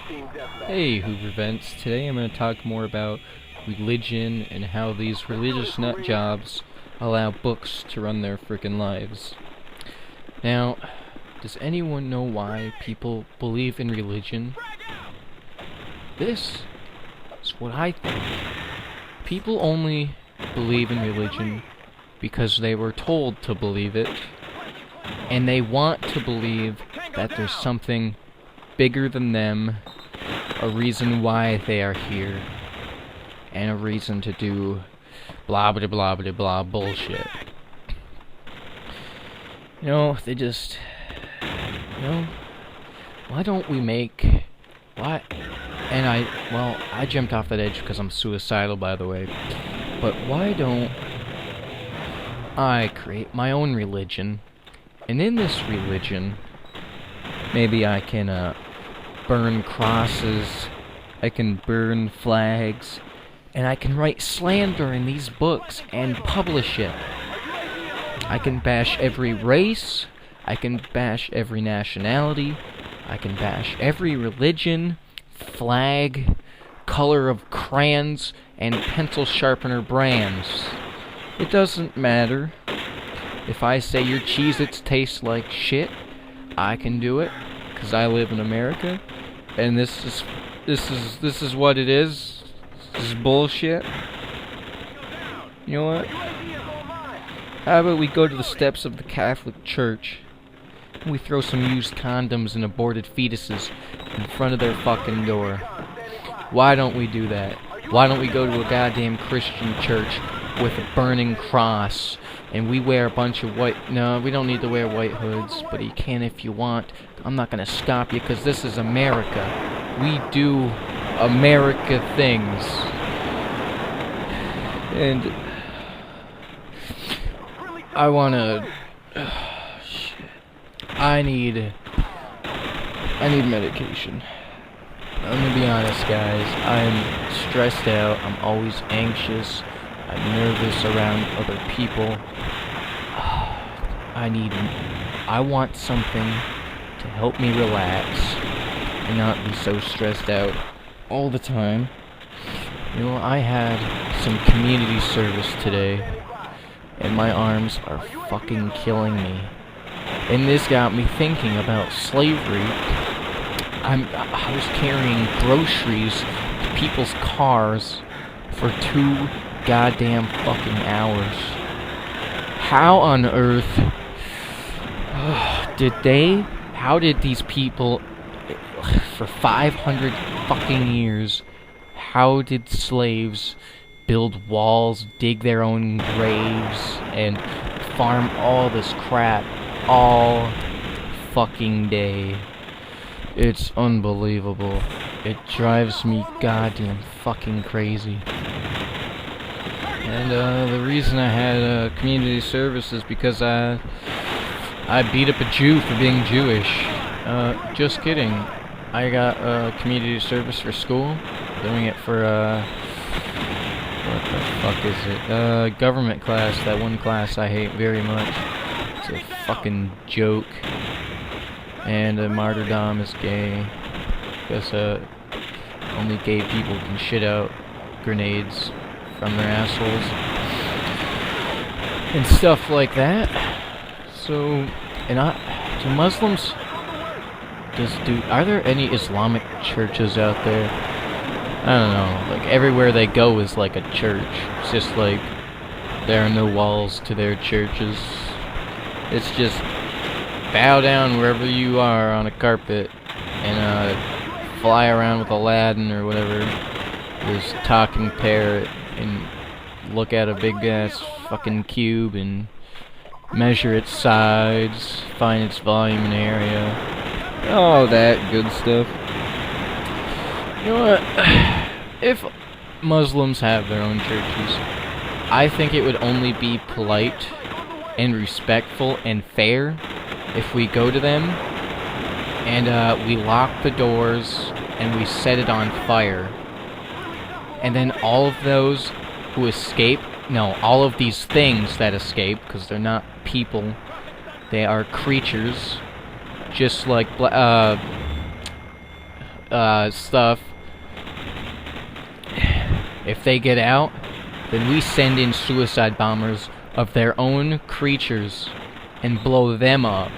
Hey, Hoover Vents. Today I'm going to talk more about religion and how these religious nut jobs allow books to run their frickin' lives. Now, does anyone know why people believe in religion? This is what I think. People only believe in religion because they were told to believe it, and they want to believe that there's something bigger than them, a reason why they are here, and a reason to do blah blah blah blah blah bullshit. They just, why don't we make, why, and I jumped off that edge because I'm suicidal, by the way, but why don't I create my own religion, and in this religion, maybe I can, burn crosses, I can burn flags, and I can write slander in these books and publish it. I can bash every race, I can bash every nationality, I can bash every religion, flag, color of crayons, and pencil sharpener brands. It doesn't matter. If I say your Cheez-Its taste like shit, I can do it, 'cause I live in America, and this is what it is. This is bullshit. You know what? How about we go to the steps of the Catholic Church and we throw some used condoms and aborted fetuses in front of their fucking door? Why don't we do that? Why don't we go to a goddamn Christian church with a burning cross, and we wear a bunch of white... No, we don't need to wear white hoods, but you can if you want. I'm not gonna stop you, because this is America. We do America things. And I wanna... shit. I need medication. I'm gonna be honest, guys. I'm stressed out. I'm always anxious. I'm nervous around other people. I want something to help me relax and not be so stressed out all the time. I had some community service today, and my arms are fucking killing me. And this got me thinking about slavery. I was carrying groceries to people's cars for 2 goddamn fucking hours. How on earth how did these people, for 500 fucking years, how did slaves build walls, dig their own graves, and farm all this crap all fucking day? It's unbelievable. It drives me goddamn fucking crazy. And the reason I had community service is because I beat up a Jew for being Jewish. Just kidding. I got community service for school. Doing it for what the fuck is it? Government class. That one class I hate very much. It's a fucking joke. And martyrdom is gay. Because only gay people can shit out grenades from their assholes and stuff like that. So, do Muslims are there any Islamic churches out there? I don't know. Like, everywhere they go is like a church. It's just like there are no walls to their churches. It's just bow down wherever you are on a carpet and fly around with Aladdin or whatever, this talking parrot, and look at a big ass fucking cube and measure its sides, find its volume and area, all that good stuff. You know what? If Muslims have their own churches, I think it would only be polite and respectful and fair if we go to them and we lock the doors and we set it on fire. And then all of those who escape, all of these things that escape, because they're not people, they are creatures, just like stuff, if they get out, then we send in suicide bombers of their own creatures and blow them up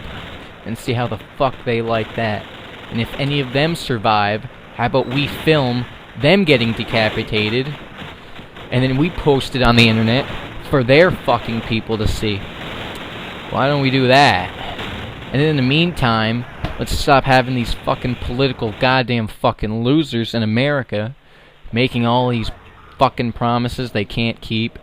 and see how the fuck they like that. And if any of them survive, how about we film them getting decapitated and then we post it on the internet for their fucking people to see? Why don't we do that? And then in the meantime, let's stop having these fucking political goddamn fucking losers in America making all these fucking promises they can't keep.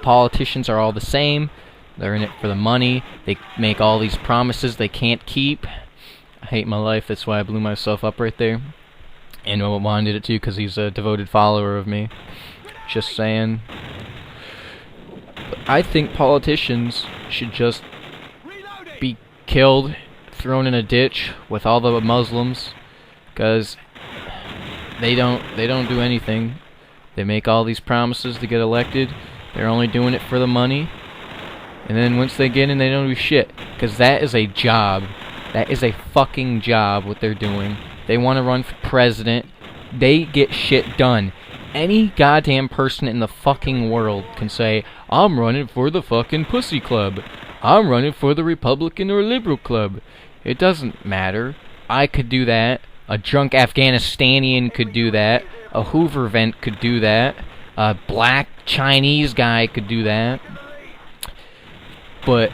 Politicians are all the same. They're in it for the money. They make all these promises they can't keep. I hate my life. That's why I blew myself up right there. And Juan did it too because he's a devoted follower of me. Just saying. But I think politicians should just be killed, thrown in a ditch with all the Muslims, because they don't do anything. They make all these promises to get elected. They're only doing it for the money. And then once they get in, they don't do shit. Because that is a job. That is a fucking job, what they're doing. They want to run for president. They get shit done. Any goddamn person in the fucking world can say, I'm running for the fucking pussy club. I'm running for the Republican or Liberal club. It doesn't matter. I could do that. A drunk Afghanistanian could do that. A Hoover vent could do that. A black Chinese guy could do that. But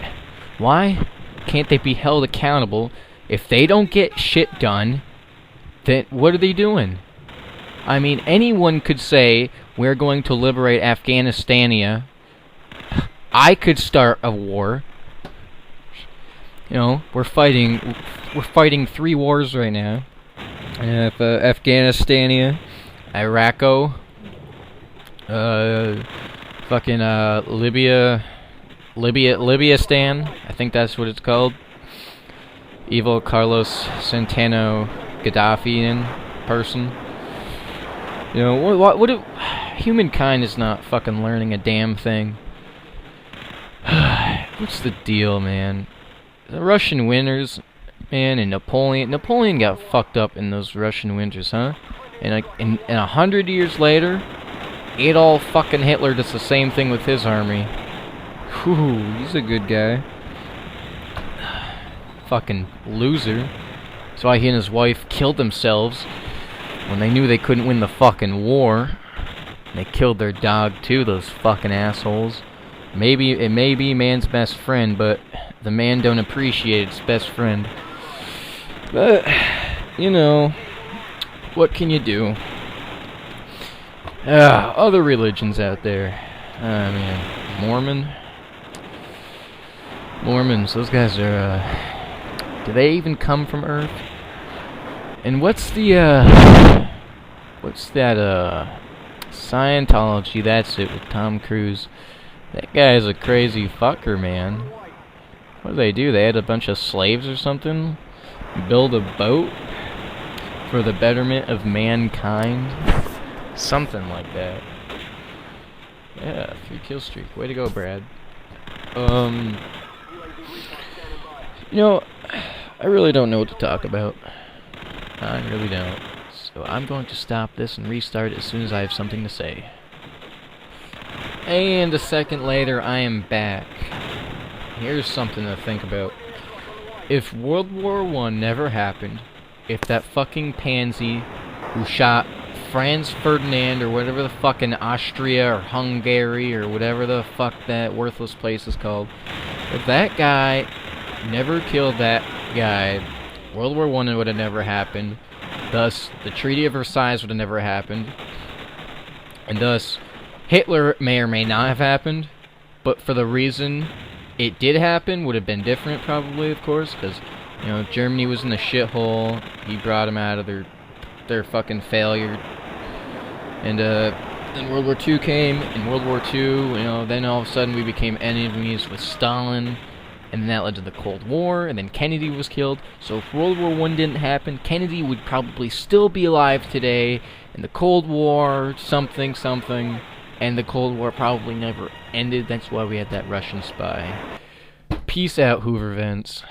why can't they be held accountable? If they don't get shit done, then what are they doing? I mean, anyone could say, we're going to liberate Afghanistan. I could start a war. You know, we're fighting 3 wars right now. Afghanistan, Iraqo, Libya-stan, I think that's what it's called. Evil Carlos Santana Gaddafian person. You know, what if humankind is not fucking learning a damn thing? What's the deal, man? The Russian winters, man, and Napoleon got fucked up in those Russian winters, huh? And like, in 100 years later, Adolf fucking Hitler does the same thing with his army. Whew, he's a good guy. Fucking loser. That's why he and his wife killed themselves when they knew they couldn't win the fucking war. They killed their dog too, those fucking assholes. Maybe it may be man's best friend, but the man don't appreciate its best friend. But, you know, what can you do? Other religions out there. Man, Mormons, those guys are, do they even come from Earth? And what's that, Scientology, that's it, with Tom Cruise. That guy's a crazy fucker, man. What do? They had a bunch of slaves or something? Build a boat for the betterment of mankind? Something like that. Yeah, 3 kill streak. Way to go, Brad. You know, I really don't know what to talk about. I really don't. So I'm going to stop this and restart as soon as I have something to say. And a second later, I am back. Here's something to think about. If World War I never happened, if that fucking pansy who shot Franz Ferdinand or whatever the fucking Austria or Hungary or whatever the fuck that worthless place is called, if that guy never killed that guy, World War I would have never happened. Thus, the Treaty of Versailles would have never happened. And thus, Hitler may or may not have happened, but for the reason it did happen would have been different, probably, of course, because, you know, Germany was in the shithole. He brought them out of their fucking failure. And then World War II came. In World War II, you know, then all of a sudden we became enemies with Stalin, and then that led to the Cold War, and then Kennedy was killed. So if World War I didn't happen, Kennedy would probably still be alive today, and the Cold War, something, and the Cold War probably never ended. That's why we had that Russian spy. Peace out, Hoover Vents.